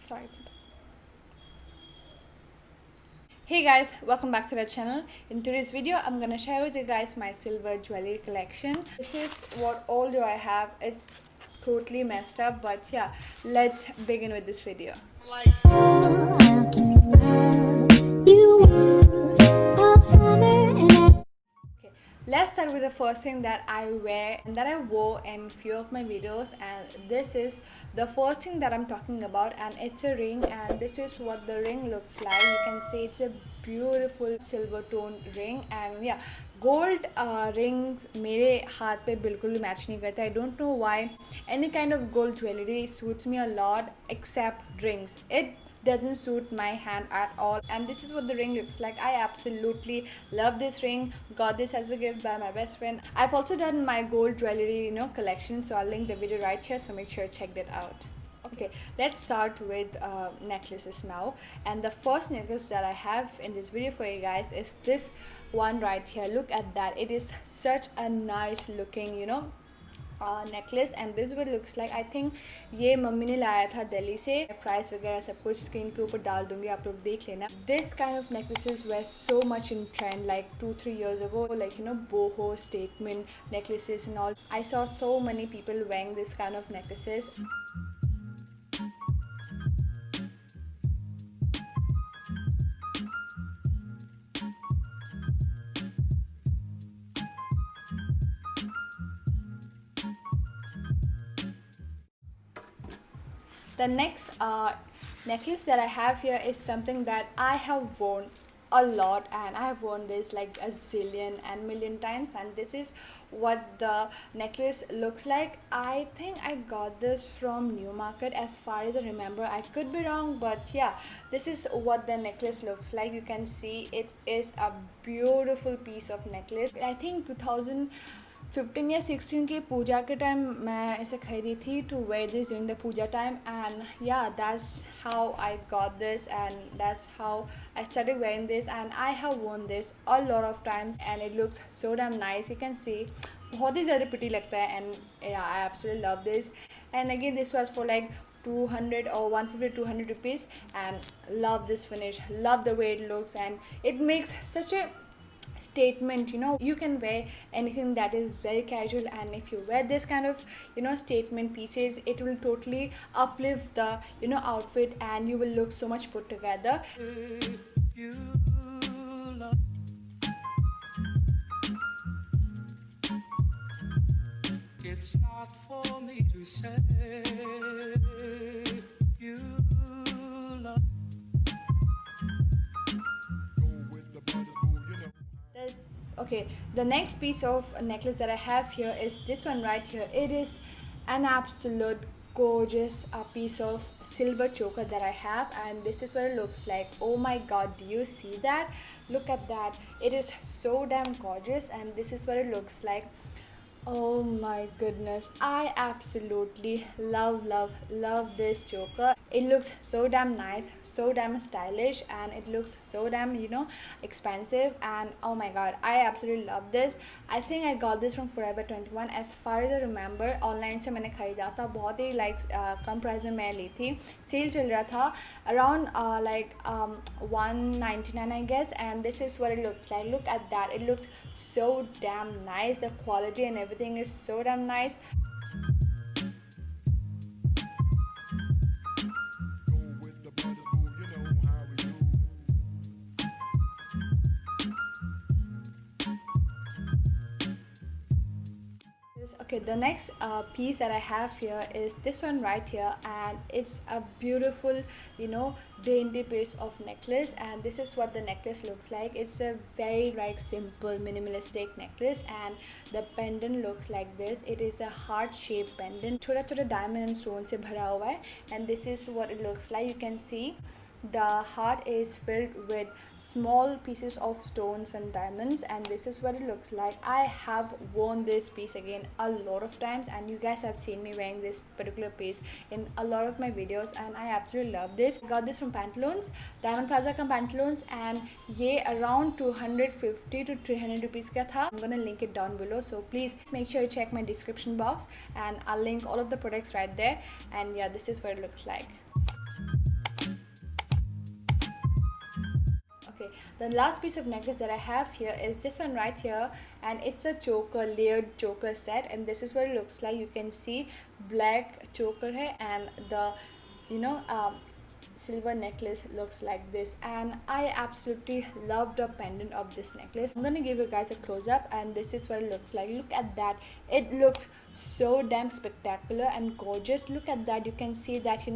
Sorry for that. Hey guys, welcome back to the channel. In today's video I'm gonna share with you guys my silver jewelry collection. This is what all do I have. It's totally messed up, but yeah, let's begin with this video. Okay, let's start with the first thing that I wear and that I wore in few of my videos, and this is the first thing that I'm talking about, and it's a ring, and this is what the ring looks like. You can see it's a beautiful silver tone ring, and yeah, gold rings मेरे हाथ पे बिल्कुल भी match नहीं करता. I don't know why. Any kind of gold jewelry suits me a lot except rings. It doesn't suit my hand at all, and this is what the ring looks like. I absolutely love this ring. Got this as a gift by my best friend. I've also done my gold jewelry collection, so I'll link the video right here, so make sure to check that out. Okay, let's start with necklaces now, and the first necklace that I have in this video for you guys is this one right here. Look at that. It is such a nice looking necklace, and this what it looks like. I think ये mummy ने लाया था दिल्ली से. Price वगैरह सब कुछ screen के ऊपर डाल दूंगी, आप लोग देख लेना. This kind of necklaces were so much in trend like 2-3 years ago, like boho statement necklaces and all. I saw so many people wearing this kind of necklaces. The next necklace that I have here is something that I have worn a lot, and I have worn this like a zillion and million times, and this is what the necklace looks like. I think I got this from Newmarket as far as I remember. I could be wrong, but yeah, this is what the necklace looks like. You can see it is a beautiful piece of necklace. I think 2015 या 16 की पूजा के time मैं इसे खरीदी थी to wear this during the puja time, and yeah, that's how I got this, and that's how I started wearing this, and I have worn this a lot of times, and it looks so damn nice. You can see बहुत ही ज़्यादा pretty लगता है, and yeah, I absolutely love this. And again, this was for like 200 or 150 200 rupees, and love this finish, love the way it looks, and it makes such a statement. You can wear anything that is very casual, and if you wear this kind of statement pieces, it will totally uplift the outfit, and you will look so much put together. It's not for me to say you love. Okay, the next piece of necklace that I have here is this one right here. It is an absolute gorgeous piece of silver choker that I have, and this is what it looks like. Oh my god, do you see that? Look at that. It is so damn gorgeous, and this is what it looks like. Oh my goodness, I absolutely love this choker. It looks so damn nice, so damn stylish, and it looks so damn expensive, and oh my god, I absolutely love this. I think I got this from Forever 21 as far as I remember. Online से मैंने खरीदा था, बहुत ही like कम price में मैं ली थी. Cell चल रहा था around like 199 I guess, and this is what it looks like. Look at that. It looks so damn nice. The quality and everything is so damn nice. Okay, the next piece that I have here is this one right here, and it's a beautiful dainty piece of necklace, and this is what the necklace looks like. It's a very like simple minimalistic necklace, and the pendant looks like this. It is a heart shaped pendant, छोटा छोटा diamond and stone से भरा हुआ है, and this is what it looks like. You can see the heart is filled with small pieces of stones and diamonds, and this is what it looks like. I have worn this piece again a lot of times, and you guys have seen me wearing this particular piece in a lot of my videos, and I absolutely love this. I got this from Pantaloons, Diamond Plaza ka Pantaloons, and ye around 250 to 300 rupees ka tha. I'm gonna link it down below, so please make sure you check my description box, and I'll link all of the products right there. And yeah, this is what it looks like. Okay, the last piece of necklace that I have here is this one right here, and it's a choker, layered choker set, and this is what it looks like. You can see black choker hai, and the you know silver necklace looks like this, and I absolutely love the pendant of this necklace. I'm gonna give you guys a close-up, and this is what it looks like. Look at that, it looks so damn spectacular and gorgeous. Look at that, you can see that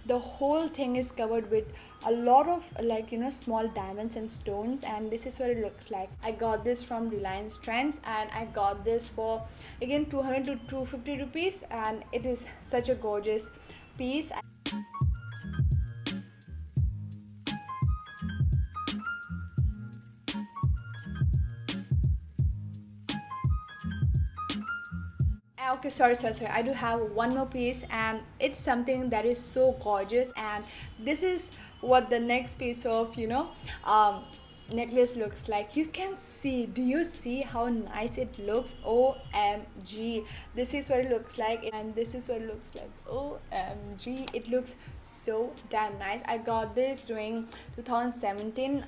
the whole thing is covered with a lot of small diamonds and stones, and this is what it looks like. I got this from Reliance Trends, and I got this for again 200 to 250 rupees, and it is such a gorgeous piece. Okay, sorry. I do have one more piece, and it's something that is so gorgeous. And this is what the next piece of necklace looks like. You can see. Do you see how nice it looks? OMG! This is what it looks like, and this is what it looks like. OMG! It looks so damn nice. I got this during 2017.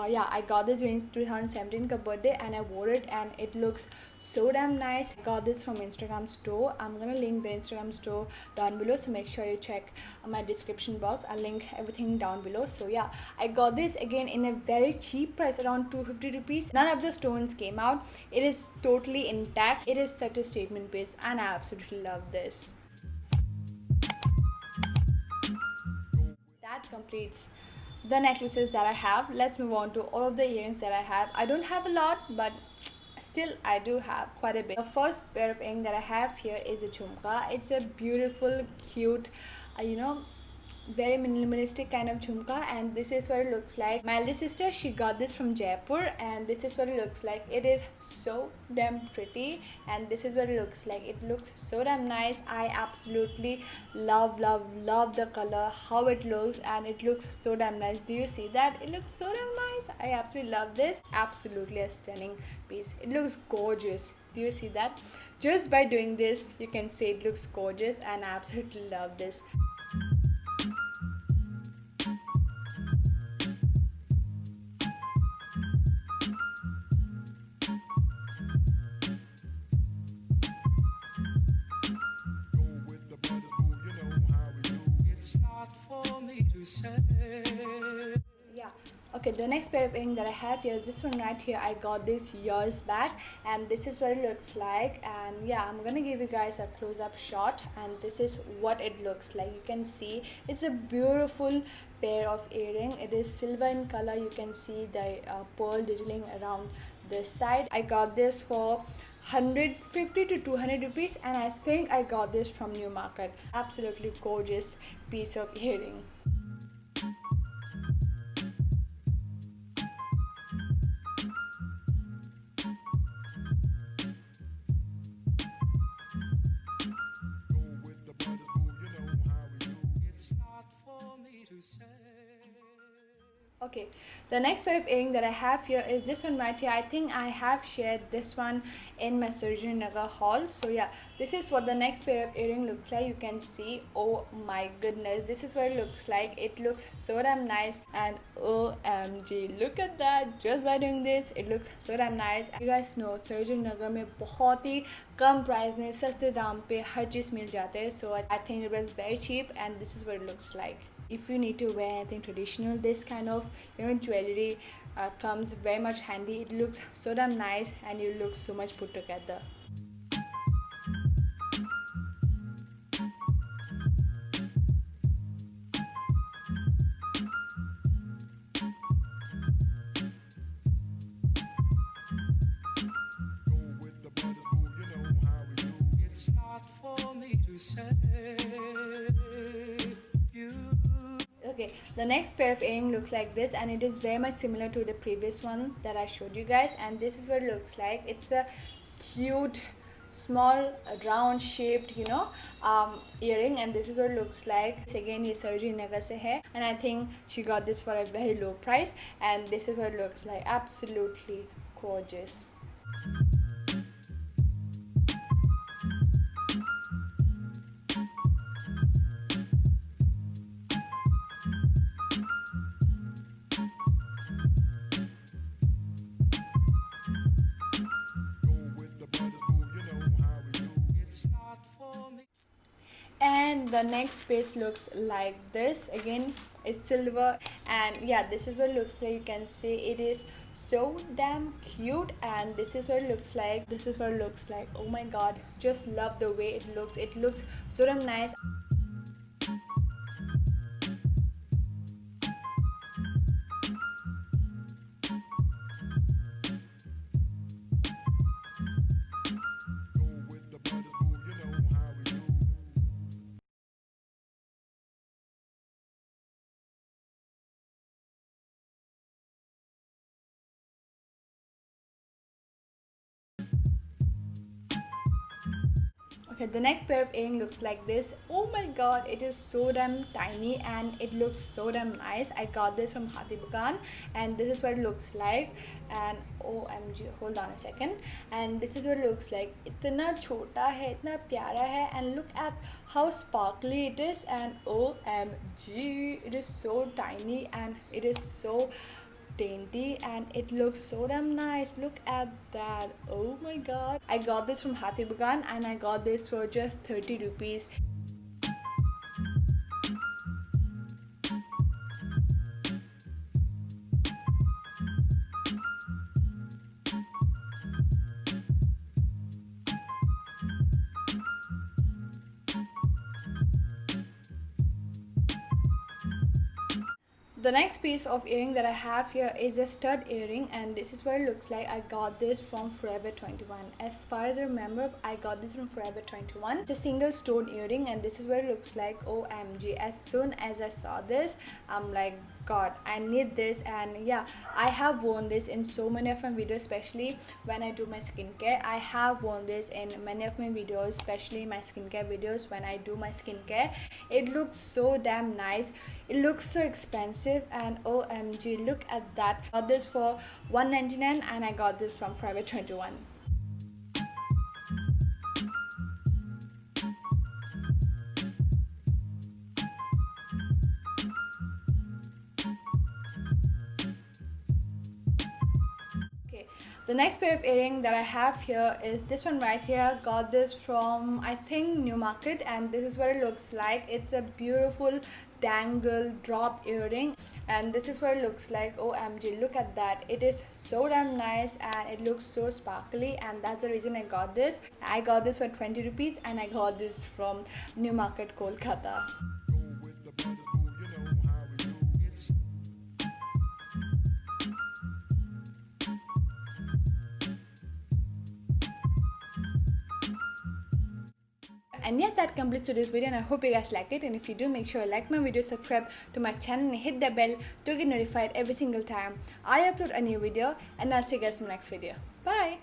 Yeah, I got this during 2017 ka birthday, and I wore it, and it looks so damn nice. I got this from Instagram store. I'm gonna link the Instagram store down below, so make sure you check my description box. I'll link everything down below. So yeah, I got this again in a very cheap price, around 250 rupees. None of the stones came out. It is totally intact. It is such a statement piece, and I absolutely love this. That completes the necklaces that I have. Let's move on to all of the earrings that I have. I don't have a lot, but still I do have quite a bit. The first pair of earrings that I have here is a jhumka. It's a beautiful, cute, very minimalistic kind of jhumka, and this is what it looks like. My elder sister, she got this from Jaipur, and this is what it looks like. It is so damn pretty, and this is what it looks like. It looks so damn nice. I absolutely love the color, how it looks, and it looks so damn nice. Do you see that? It looks so damn nice. I absolutely love this. Absolutely a stunning piece. It looks gorgeous. Do you see that? Just by doing this, you can say it looks gorgeous, and I absolutely love this. Yeah, okay, the next pair of earrings that I have here is this one right here. I got this years back, and this is what it looks like. And yeah, I'm gonna give you guys a close-up shot, and this is what it looks like. You can see it's a beautiful pair of earring. It is silver in color. You can see the pearl detailing around this side. I got this for 150 to 200 rupees, and I think I got this from New Market. Absolutely gorgeous piece of earring. Okay, the next pair of earring that I have here is this one right here. I think I have shared this one in my Sarojini Nagar haul. So yeah, this is what the next pair of earring looks like. You can see, oh my goodness, this is what it looks like. It looks so damn nice, and OMG, look at that. Just by doing this, it looks so damn nice. You guys know Sarojini Nagar में बहुत ही कम price में सस्ते दाम पे हर चीज़ मिल जाते हैं. So I think it was very cheap, and this is what it looks like. If you need to wear anything traditional, this kind of jewelry comes very much handy. It looks so damn nice, and you look so much put together. Okay, the next pair of earring looks like this, and it is very much similar to the previous one that I showed you guys, and this is what it looks like. It's a cute small round shaped earring, and this is what it looks like. Again, ye Sarojini Nagar se hai, and I think she got this for a very low price, and this is what it looks like. Absolutely gorgeous. The next piece looks like this. Again, it's silver, and yeah, this is what it looks like. You can see it is so damn cute, and this is what it looks like. This is what it looks like. Oh my god, just love the way it looks. It looks so damn nice. Okay, the next pair of earring looks like this. Oh my god, it is so damn tiny and it looks so damn nice. I got this from Hathi Bukan, and this is what it looks like. And OMG, hold on a second. And this is what it looks like. इतना छोटा है, इतना प्यारा है, and look at how sparkly it is. And OMG, it is so tiny and it is so dainty and it looks so damn nice. Look at that. Oh my god, I got this from Hathi Bukan and I got this for just 30 rupees. The next piece of earring that I have here is a stud earring, and this is what it looks like. I got this from Forever 21. As far as I remember, I got this from Forever 21. It's a single stone earring, and this is what it looks like. OMG, as soon as I saw this, I'm like, god, I need this. And yeah, I have worn this in so many of my videos, especially when I do my skincare. I have worn this in many of my videos, especially my skincare videos when I do my skincare. It looks so damn nice. It looks so expensive, and OMG, look at that. I got this for $1.99 and I got this from Forever 21. The next pair of earring that I have here is this one right here. Got this from, I think, Newmarket, and this is what it looks like. It's a beautiful dangle drop earring, and this is what it looks like. OMG, look at that. It is so damn nice and it looks so sparkly, and that's the reason I got this. I got this for 20 rupees and I got this from Newmarket, Kolkata. And yeah, that completes today's video, and I hope you guys like it. And if you do, make sure you like my video, subscribe to my channel and hit the bell to get notified every single time I upload a new video. And I'll see you guys in the next video. Bye.